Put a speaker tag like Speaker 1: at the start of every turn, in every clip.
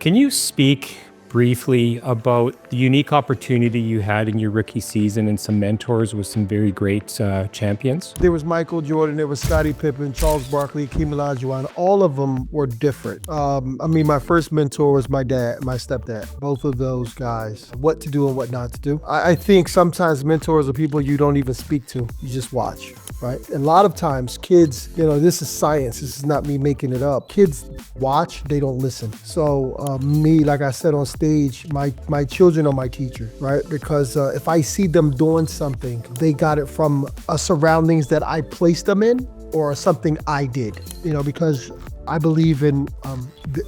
Speaker 1: Can you speak briefly about the unique opportunity you had in your rookie season and some mentors with some very great champions?
Speaker 2: There was Michael Jordan, there was Scottie Pippen, Charles Barkley, Hakeem Olajuwon. All of them were different. My first mentor was my dad, my stepdad. Both of those guys, what to do and what not to do. I think sometimes mentors are people you don't even speak to. You just watch, right? And a lot of times kids, this is science. This is not me making it up. Kids watch, they don't listen. So me, like I said on stage, my children are my teacher, right? Because if I see them doing something, they got it from surroundings that I placed them in or something I did, because I believe in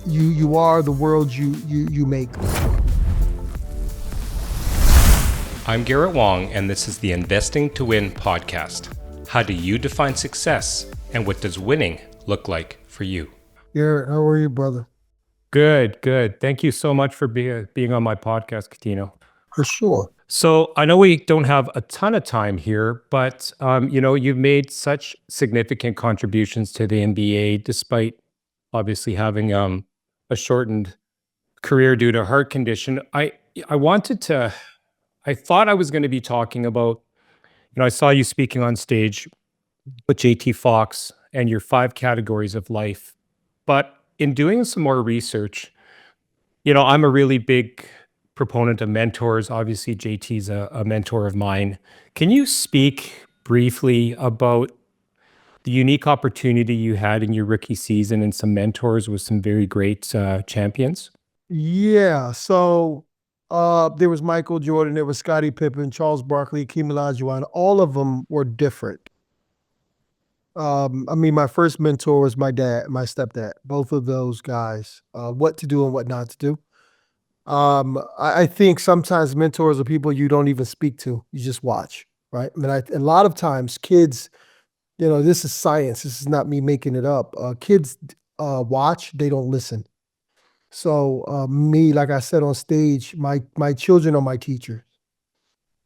Speaker 2: you are the world you make.
Speaker 1: I'm Garrett Wong, and this is the Investing to Win podcast. How do you define success, and what does winning look like for you?
Speaker 2: Garrett, how are you, brother?
Speaker 1: Good, good. Thank you so much for being on my podcast, Cuttino.
Speaker 2: For sure.
Speaker 1: So I know we don't have a ton of time here, but you've made such significant contributions to the NBA, despite obviously having a shortened career due to heart condition. I thought I was going to be talking about, I saw you speaking on stage with JT Fox and your 5 categories of life. But in doing some more research, I'm a really big proponent of mentors. Obviously, JT's a mentor of mine. Can you speak briefly about the unique opportunity you had in your rookie season and some mentors with some very great champions?
Speaker 2: Yeah. So there was Michael Jordan, there was Scottie Pippen, Charles Barkley, Hakeem Olajuwon. All of them were different. My first mentor was my dad, my stepdad. Both of those guys, what to do and what not to do. I think sometimes mentors are people you don't even speak to. You just watch, right? A lot of times kids, this is science. This is not me making it up. Kids watch, they don't listen. So me, like I said on stage, my children are my teachers,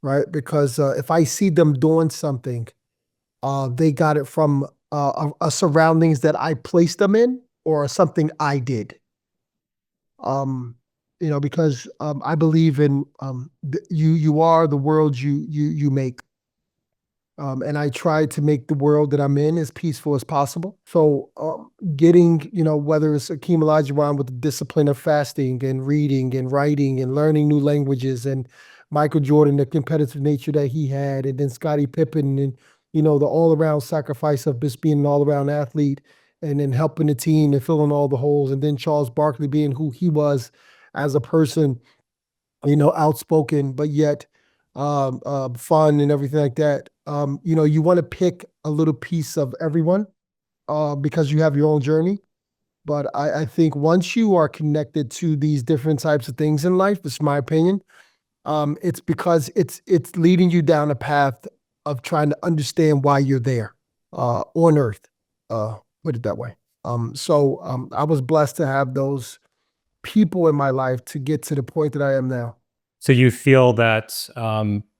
Speaker 2: right? Because if I see them doing something, they got it from surroundings that I placed them in or something I did. Because I believe in you are the world you make. And I try to make the world that I'm in as peaceful as possible. So getting, whether it's Hakeem Olajuwon with the discipline of fasting and reading and writing and learning new languages, and Michael Jordan, the competitive nature that he had, and then Scottie Pippen and, the all-around sacrifice of just being an all-around athlete and then helping the team and filling all the holes, and then Charles Barkley being who he was as a person, outspoken, but yet fun and everything like that. You want to pick a little piece of everyone because you have your own journey. But I think once you are connected to these different types of things in life, this is my opinion, it's because it's leading you down a path of trying to understand why you're there on Earth. Put it that way. I was blessed to have those people in my life to get to the point that I am now.
Speaker 1: So you feel that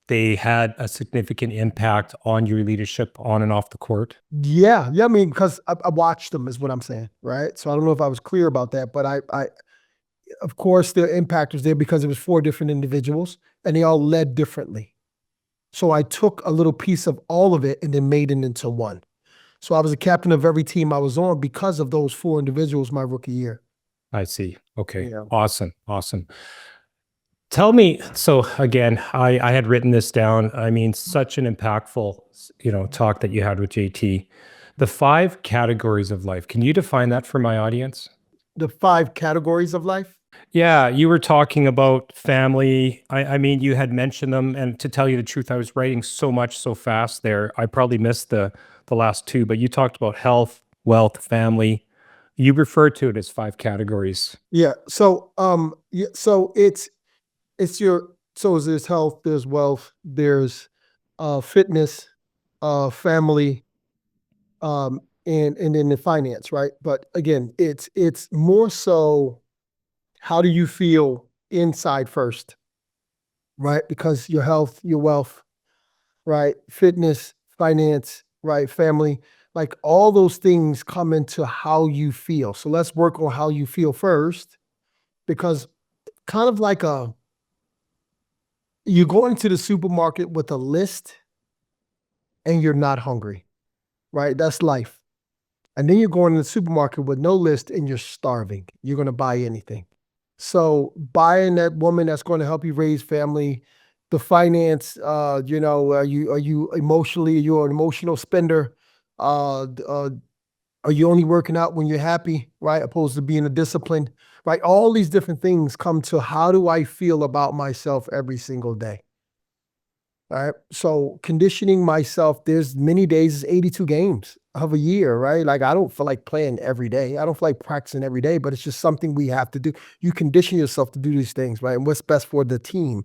Speaker 1: they had a significant impact on your leadership on and off the court?
Speaker 2: Yeah. Because I watched them is what I'm saying, right? So I don't know if I was clear about that, but I of course, the impact was there because it was 4 different individuals and they all led differently. So I took a little piece of all of it and then made it into one. So I was a captain of every team I was on because of those 4 individuals my rookie year.
Speaker 1: I see. Okay.
Speaker 2: Yeah.
Speaker 1: Awesome. Tell me, so again, I had written this down. Such an impactful, talk that you had with JT. The 5 categories of life. Can you define that for my audience?
Speaker 2: The 5 categories of life?
Speaker 1: Yeah, you were talking about family. You had mentioned them, and to tell you the truth, I was writing so much so fast there. I probably missed the last 2, but you talked about health, wealth, family. You referred to it as 5 categories.
Speaker 2: Yeah. So there's health, there's wealth, there's fitness, family, and then the finance, right? But again, it's more so how do you feel inside first, right? Because your health, your wealth, right? Fitness, finance, right? Family, like all those things come into how you feel. So let's work on how you feel first. because kind of like you go into the supermarket with a list and you're not hungry, right? That's life. And then you're going to the supermarket with no list and you're starving. You're going to buy anything. So buying that woman that's going to help you raise family, the finance, are you emotionally, you're an emotional spender? Are you only working out when you're happy, right? Opposed to being a disciplined, right? All these different things come to how do I feel about myself every single day? All right. So conditioning myself, there's many days, it's 82 games of a year, right? Like I don't feel like playing every day. I don't feel like practicing every day, but it's just something we have to do. You condition yourself to do these things, right? And what's best for the team,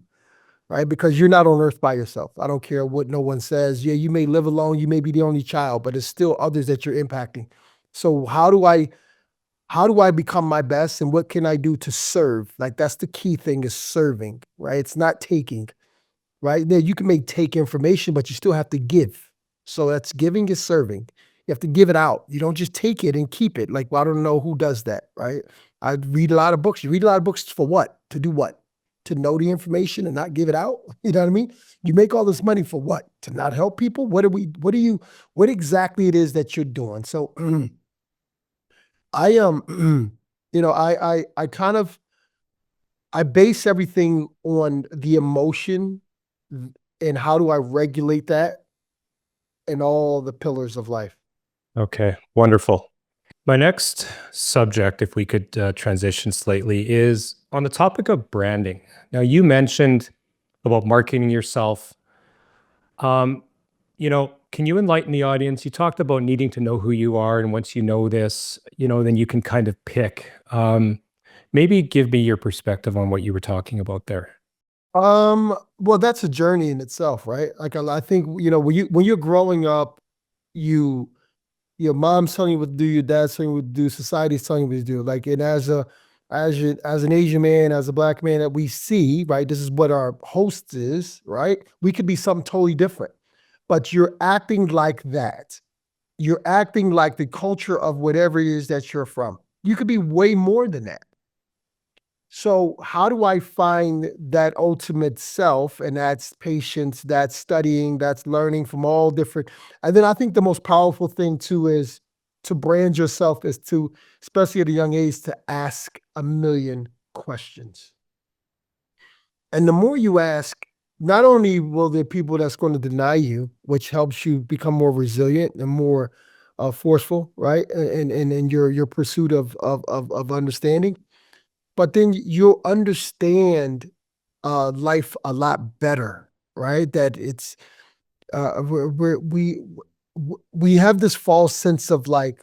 Speaker 2: right? Because you're not on earth by yourself. I don't care what no one says. Yeah, you may live alone, you may be the only child, but it's still others that you're impacting. So how do I become my best and what can I do to serve? Like that's the key thing is serving, right? It's not taking, right? There you can take information, but you still have to give. So that's giving is serving. You have to give it out. You don't just take it and keep it. Like, well, I don't know who does that, right? I read a lot of books. You read a lot of books for what? To do what? To know the information and not give it out? You know what I mean? You make all this money for what? To not help people? What exactly it is that you're doing? So I I kind of I base everything on the emotion and how do I regulate that in all the pillars of life.
Speaker 1: Okay, wonderful. My next subject, if we could transition slightly, is on the topic of branding. Now, you mentioned about marketing yourself. Um, can you enlighten the audience? You talked about needing to know who you are, and once you know this, then you can kind of pick. Maybe give me your perspective on what you were talking about there.
Speaker 2: Well, that's a journey in itself, right? Like I think, when you're growing up, you your mom's telling you what to do, your dad's telling you what to do, society's telling you what to do. Like, and as an Asian man, as a black man that we see, right? This is what our host is, right? We could be something totally different, but you're acting like that. You're acting like the culture of whatever it is that you're from. You could be way more than that. So how do I find that ultimate self? And that's patience, that's studying, that's learning from all different. And then I think the most powerful thing too is to brand yourself is to, especially at a young age, to ask a million questions. And the more you ask, not only will there people that's going to deny you, which helps you become more resilient and more forceful, right? And in your pursuit of understanding, but then you'll understand life a lot better, right? That it's we have this false sense of like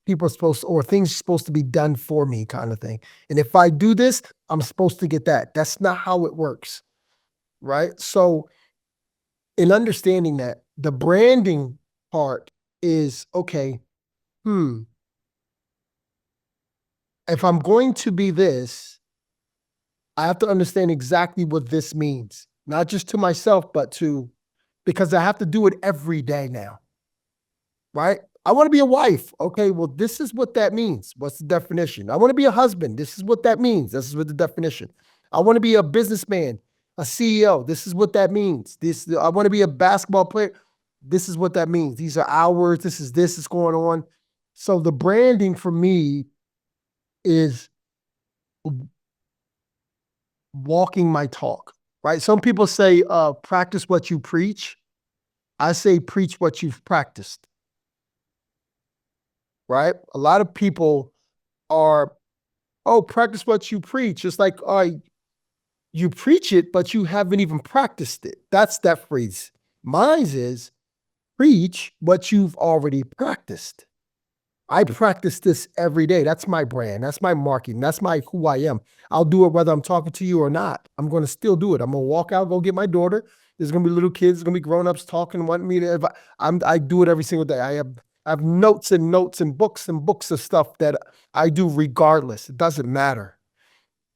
Speaker 2: people are supposed to, or things are supposed to be done for me kind of thing. And if I do this, I'm supposed to get that. That's not how it works, right? So in understanding that, the branding part is okay, if I'm going to be this, I have to understand exactly what this means, not just to myself, but because I have to do it every day now, right? I want to be a wife. Okay, well, this is what that means. What's the definition? I want to be a husband. This is what that means. This is what the definition. I want to be a businessman, a CEO. This is what that means. I want to be a basketball player. This is what that means. These are hours. This is going on. So the branding for me is walking my talk, right? Some people say, practice what you preach. I say, preach what you've practiced, right? A lot of people are, oh, practice what you preach. It's like, you preach it, but you haven't even practiced it. That's that phrase. Mine is preach what you've already practiced. I practice this every day. That's my brand. That's my marketing. That's my who I am. I'll do it whether I'm talking to you or not. I'm going to still do it. I'm going to walk out, go get my daughter. There's going to be little kids. There's going to be grown-ups talking, wanting me to. I do it every single day. I have notes and notes and books of stuff that I do regardless. It doesn't matter,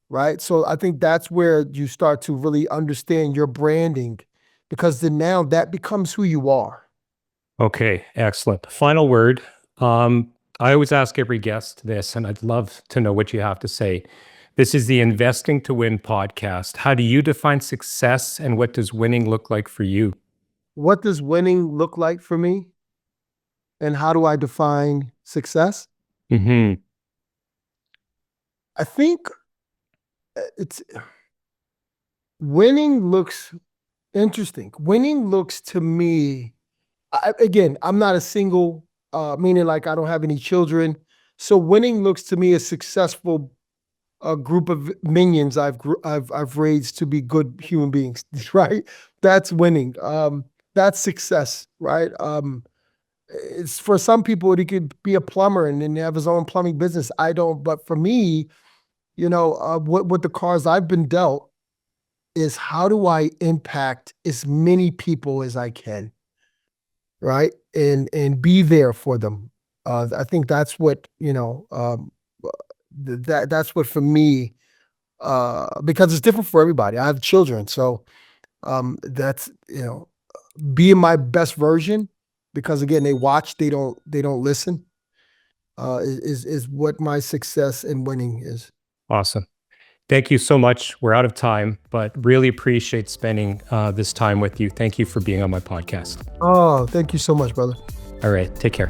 Speaker 2: right? So I think that's where you start to really understand your branding, because then now that becomes who you are.
Speaker 1: Okay, excellent. Final word. I always ask every guest this, and I'd love to know what you have to say. This is the Investing to Win podcast. How do you define success and what does winning look like for you?
Speaker 2: What does winning look like for me? And how do I define success?
Speaker 1: Hmm.
Speaker 2: I think it's winning looks interesting. Winning looks to me, again, I'm not a single, meaning like I don't have any children. So winning looks to me a successful group of minions I've raised to be good human beings, right? That's winning. That's success, right? It's for some people he could be a plumber and then have his own plumbing business. I don't, but for me, what the cards I've been dealt is how do I impact as many people as I can, right? And be there for them. I think that's what that's what for me, because it's different for everybody. I have children, so that's being my best version. Because again, they watch, they don't listen. Is what my success and winning is.
Speaker 1: Awesome. Thank you so much. We're out of time, but really appreciate spending this time with you. Thank you for being on my podcast.
Speaker 2: Oh, thank you so much, brother.
Speaker 1: All right. Take care.